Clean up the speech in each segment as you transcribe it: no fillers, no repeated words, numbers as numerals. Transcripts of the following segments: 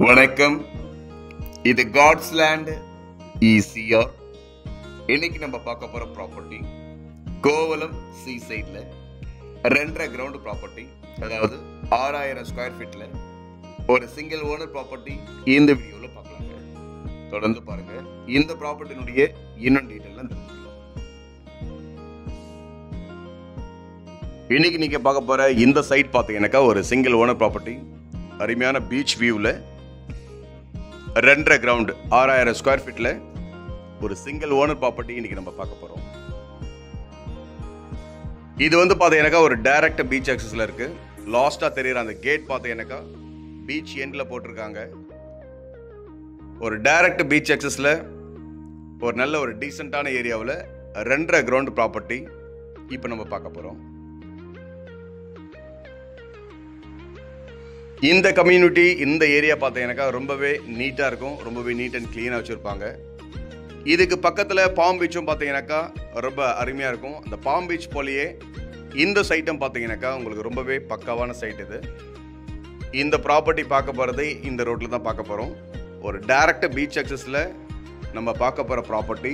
வணக்கம். இது God's land ECR. இன்னைக்கு நம்ம பார்க்க போற ப்ராப்பர்ட்டி கோவலம் சி சைட்ல 2.5 கிரவுண்ட் ப்ராப்பர்ட்டி, அதாவது 6000 ஸ்கொயர் ஃபீட்ல ஒரு சிங்கிள் ஓனர் ப்ராப்பர்ட்டி. இந்த வீடியோல பார்க்கலாங்க. தொடர்ந்து பாருங்க. இந்த ப்ராப்பர்ட்டினுடைய இன்னும் டீடைல் தெரிஞ்சுக்கலாம். இன்னைக்கு நீங்க பார்க்க போற இந்த சைட் பார்த்தீங்கன்னாக்கா ஒரு சிங்கிள் ஓனர் ப்ராப்பர்ட்டி, அருமையான பீச் வியூவில் 2.5 கிரவுண்ட் 6000 ஸ்கொயர் ஃபீட்ல ஒரு சிங்கிள் ஓனர் ப்ராப்பர்ட்டி இன்னைக்கு நம்ம பார்க்க போறோம். இது பார்த்தீங்கன்னாக்கா ஒரு டைரக்ட் பீச் ஆக்சஸ்ல இருக்கு. லாஸ்டா தெரியுற அந்த கேட் பார்த்தீங்கன்னாக்கா பீச் எண்ட்ல போட்டிருக்காங்க. ஒரு டைரக்ட் பீச் ஆக்சஸ்ல ஒரு நல்ல ஒரு டீசென்டான ஏரியாவில் 2.5 கிரவுண்ட் ப்ராப்பர்ட்டி இப்போ நம்ம பார்க்க போறோம். இந்த கம்யூனிட்டி, இந்த ஏரியா பார்த்தீங்கன்னாக்கா ரொம்பவே நீட்டாக இருக்கும். ரொம்பவே நீட் அண்ட் க்ளீனாக வச்சுருப்பாங்க. இதுக்கு பக்கத்தில் பாம் பீச்சும் பார்த்தீங்கன்னாக்கா ரொம்ப அருமையாக இருக்கும். அந்த பாம் பீச் போலேயே இந்த சைட்டும் பார்த்தீங்கன்னாக்கா உங்களுக்கு ரொம்பவே பக்காவான சைட் இது. இந்த ப்ராப்பர்ட்டி பார்க்க போகிறது இந்த ரோட்டில் தான் பார்க்க போகிறோம். ஒரு டைரக்ட் பீச் ஆக்சஸில் நம்ம பார்க்க போகிற ப்ராப்பர்ட்டி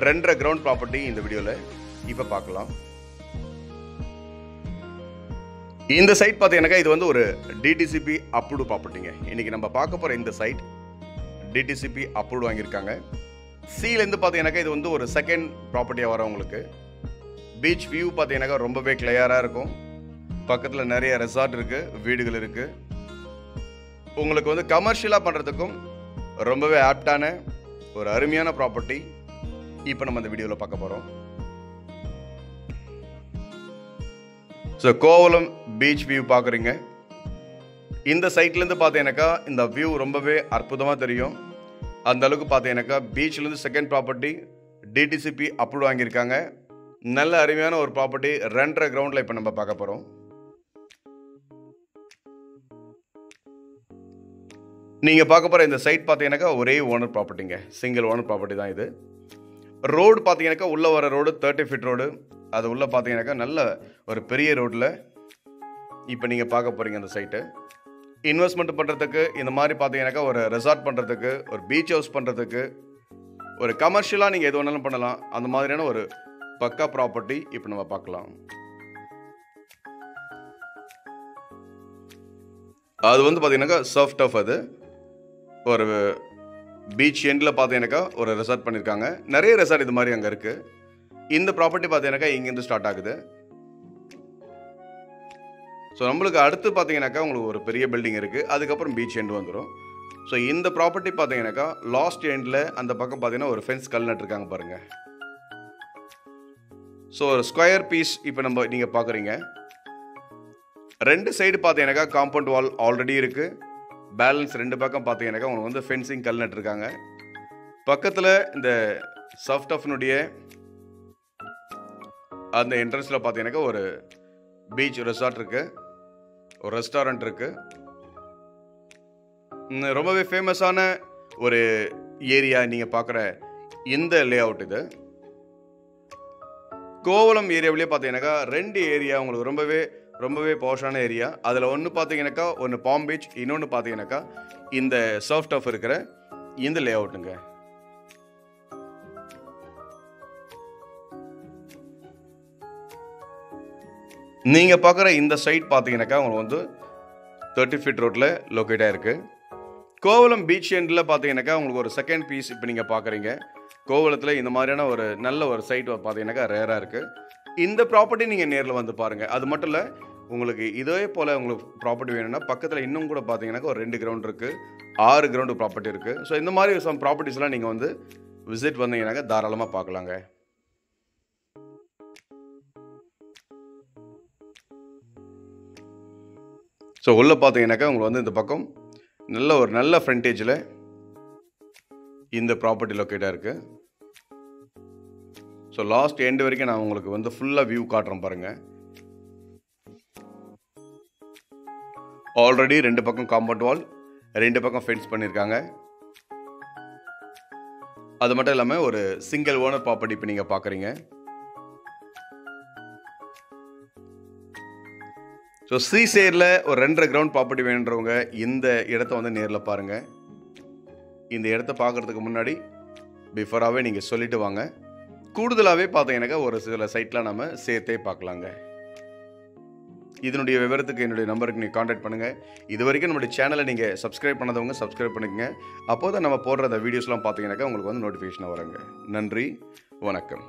2.5 கிரவுண்ட் ப்ராப்பர்ட்டி இந்த வீடியோவில் இப்போ பார்க்கலாம். இந்த சைட் பார்த்தீங்கன்னாக்கா இது ஒரு டிடிசிபி அப்ரூவ்டு ப்ராப்பர்ட்டிங்க. இன்னைக்கு நம்ம பார்க்க போகிற இந்த சைட் டிடிசிபி அப்ரூவ்டு வாங்கியிருக்காங்க. சீலேருந்து பார்த்தீங்கன்னாக்கா இது ஒரு செகண்ட் ப்ராப்பர்ட்டியாக வரும். உங்களுக்கு பீச் வியூ பார்த்தீங்கன்னாக்கா ரொம்பவே கிளியராக இருக்கும். பக்கத்தில் நிறைய ரெசார்ட் இருக்குது, வீடுகள் இருக்குது. உங்களுக்கு கமர்ஷியலாக பண்ணுறதுக்கும் ரொம்பவே ஆப்டான ஒரு அருமையான ப்ராப்பர்ட்டி இப்போ நம்ம இந்த வீடியோவில் பார்க்க போகிறோம். ஸோ கோவலம் பீச் வியூ பார்க்குறீங்க. இந்த சைட்லேருந்து பார்த்தீங்கன்னாக்கா இந்த வியூ ரொம்பவே அற்புதமாக தெரியும். அந்த அளவுக்கு பார்த்தீங்கன்னாக்கா பீச்லேருந்து செகண்ட் ப்ராப்பர்ட்டி டிடிசிபி அப்ரூவ் வாங்கியிருக்காங்க. நல்ல அருமையான ஒரு ப்ராப்பர்ட்டி 2.5 கிரவுண்டில் இப்போ நம்ம பார்க்க போகிறோம். நீங்கள் பார்க்க போகிற இந்த சைட் பார்த்தீங்கன்னாக்கா ஒரே ஓனர் ப்ராப்பர்ட்டிங்க, சிங்கிள் ஓனர் ப்ராப்பர்ட்டி தான் இது. ரோடு பார்த்தீங்கன்னாக்கா உள்ளே வர ரோடு 30 ஃபீட் ரோடு. அது உள்ளே பார்த்தீங்கன்னாக்கா நல்ல ஒரு பெரிய ரோட்டில் இப்போ நீங்கள் பார்க்க போகிறீங்க. அந்த சைட்டு இன்வெஸ்ட்மெண்ட் பண்ணுறதுக்கு, இந்த மாதிரி பார்த்தீங்கன்னாக்கா ஒரு ரெசார்ட் பண்ணுறதுக்கு, ஒரு பீச் ஹவுஸ் பண்ணுறதுக்கு, ஒரு கமர்ஷியலாக நீங்கள் எது வேணாலும் பண்ணலாம். அந்த மாதிரியான ஒரு பக்கா ப்ராப்பர்ட்டி இப்போ நம்ம பார்க்கலாம். அது பார்த்தீங்கன்னாக்கா சர்ஃப் டஃப். அது ஒரு பீச் எண்டில் பார்த்தீங்கன்னாக்கா ஒரு ரெசார்ட் பண்ணியிருக்காங்க. நிறைய ரெசார்ட் இது மாதிரி அங்கே இருக்குது. இந்த ப்ராப்பர்ட்டி பார்த்தீங்கன்னாக்கா இங்கேருந்து ஸ்டார்ட் ஆகுது. ஸோ நம்மளுக்கு அடுத்து பார்த்தீங்கன்னாக்கா உங்களுக்கு ஒரு பெரிய பில்டிங் இருக்குது. அதுக்கப்புறம் பீச் எண்டு வந்துடும். ஸோ இந்த ப்ராப்பர்ட்டி பார்த்தீங்கன்னாக்கா லாஸ்ட் எண்டில் அந்த பக்கம் பார்த்தீங்கன்னா ஒரு ஃபென்ஸ் கல் நட்டுருக்காங்க பாருங்கள். ஸோ ஒரு ஸ்கொயர் பீஸ் இப்போ நீங்கள் பார்க்குறீங்க. 2 சைடு பார்த்தீங்கன்னாக்கா காம்பவுண்ட் வால் ஆல்ரெடி இருக்குது. பேலன்ஸ் 2 பக்கம் பார்த்தீங்கன்னாக்கா உங்களுக்கு ஃபென்சிங் கல் நட்டுருக்காங்க. பக்கத்தில் இந்த சர்ஃப் டஃப்னுடைய அந்த என்ட்ரன்ஸில் பார்த்தீங்கன்னாக்கா ஒரு பீச் ரெசார்ட் இருக்குது, ஒரு ரெஸ்டாரண்ட் இருக்குது. ரொம்பவே ஃபேமஸான ஒரு ஏரியா நீங்கள் பார்க்குற இந்த லே அவுட். இது கோவலம் ஏரியாவிலே பார்த்தீங்கன்னாக்கா 2 ஏரியா உங்களுக்கு ரொம்பவே பாஷான ஏரியா. அதில் ஒன்று பார்த்தீங்கன்னாக்கா ஒன்று பாம் பீச், இன்னொன்று பார்த்தீங்கன்னாக்கா இந்த சர்ஃப் டஃப் இருக்கிற இந்த லே அவுட்டுங்க. நீங்கள் பார்க்குற இந்த சைட் பார்த்தீங்கன்னாக்கா உங்களுக்கு 30 ஃபீட் ரோட்டில் லொக்கேட் ஆகிருக்கு. கோவலம் பீச் எண்டில் பார்த்தீங்கன்னாக்கா உங்களுக்கு ஒரு செகண்ட் பீஸ் இப்போ நீங்கள் பார்க்குறீங்க. கோவலத்தில் இந்த மாதிரியான ஒரு நல்ல ஒரு சைட் பார்த்தீங்கன்னாக்கா ரேராக இருக்குது. இந்த ப்ராப்பர்ட்டி நீங்கள் நேரில் வந்து பாருங்கள். அது மட்டும் இல்லை, உங்களுக்கு இதே போல் உங்களுக்கு ப்ராப்பர்ட்டி வேணும்னா பக்கத்தில் இன்னும் கூட பார்த்தீங்கன்னாக்கா ஒரு 2 கிரவுண்ட் இருக்குது, 6 கிரவுண்டு ப்ராப்பர்ட்டி இருக்குது. ஸோ இந்த மாதிரி சம் ப்ராப்பர்ட்டிஸ்லாம் நீங்கள் விசிட் வந்தீங்கன்னாக்கா தாராளமாக பார்க்கலாங்க. ஸோ உள்ளே பார்த்தீங்கன்னாக்கா உங்களுக்கு இந்த பக்கம் நல்ல ஃப்ரண்டேஜில் இந்த ப்ராப்பர்ட்டி லொக்கேட்டாக இருக்குது. ஸோ லாஸ்ட் எண்டு வரைக்கும் நான் உங்களுக்கு ஃபுல்லாக வியூ காட்டுறேன் பாருங்கள். ஆல்ரெடி 2 பக்கம் காம்பவுண்ட் வால், 2 பக்கம் ஃபென்ஸ் பண்ணியிருக்காங்க. அது மட்டும் இல்லாமல் ஒரு சிங்கிள் ஓனர் ப்ராப்பர்ட்டி இப்போ நீங்கள் பார்க்குறீங்க. ஸோ ஸ்ரீசேரில் ஒரு 2.5 கிரவுண்ட் ப்ராப்பர்ட்டி வேணுன்றவங்க இந்த இடத்த வந்து நேரில் பாருங்கள். இந்த இடத்த பார்க்குறதுக்கு முன்னாடி பிஃபோராகவே நீங்கள் சொல்லிட்டு வாங்க. கூடுதலாகவே பார்த்தீங்கன்னாக்கா ஒரு சில சைட்லாம் நம்ம சேர்த்தே பார்க்கலாங்க. இதனுடைய விவரத்துக்கு என்னுடைய நம்பருக்கு நீங்கள் காண்டாக்ட் பண்ணுங்கள். இது வரைக்கும் நம்மளுடைய சேனலை நீங்கள் சப்ஸ்கிரைப் பண்ணாதவங்க சப்ஸ்கிரைப் பண்ணிக்கங்க. அப்போ தான் நம்ம போடுற அந்த வீடியோஸ்லாம் பார்த்தீங்கன்னாக்கா உங்களுக்கு வந்து நோட்டிஃபிகேஷனாக வருங்க. நன்றி, வணக்கம்.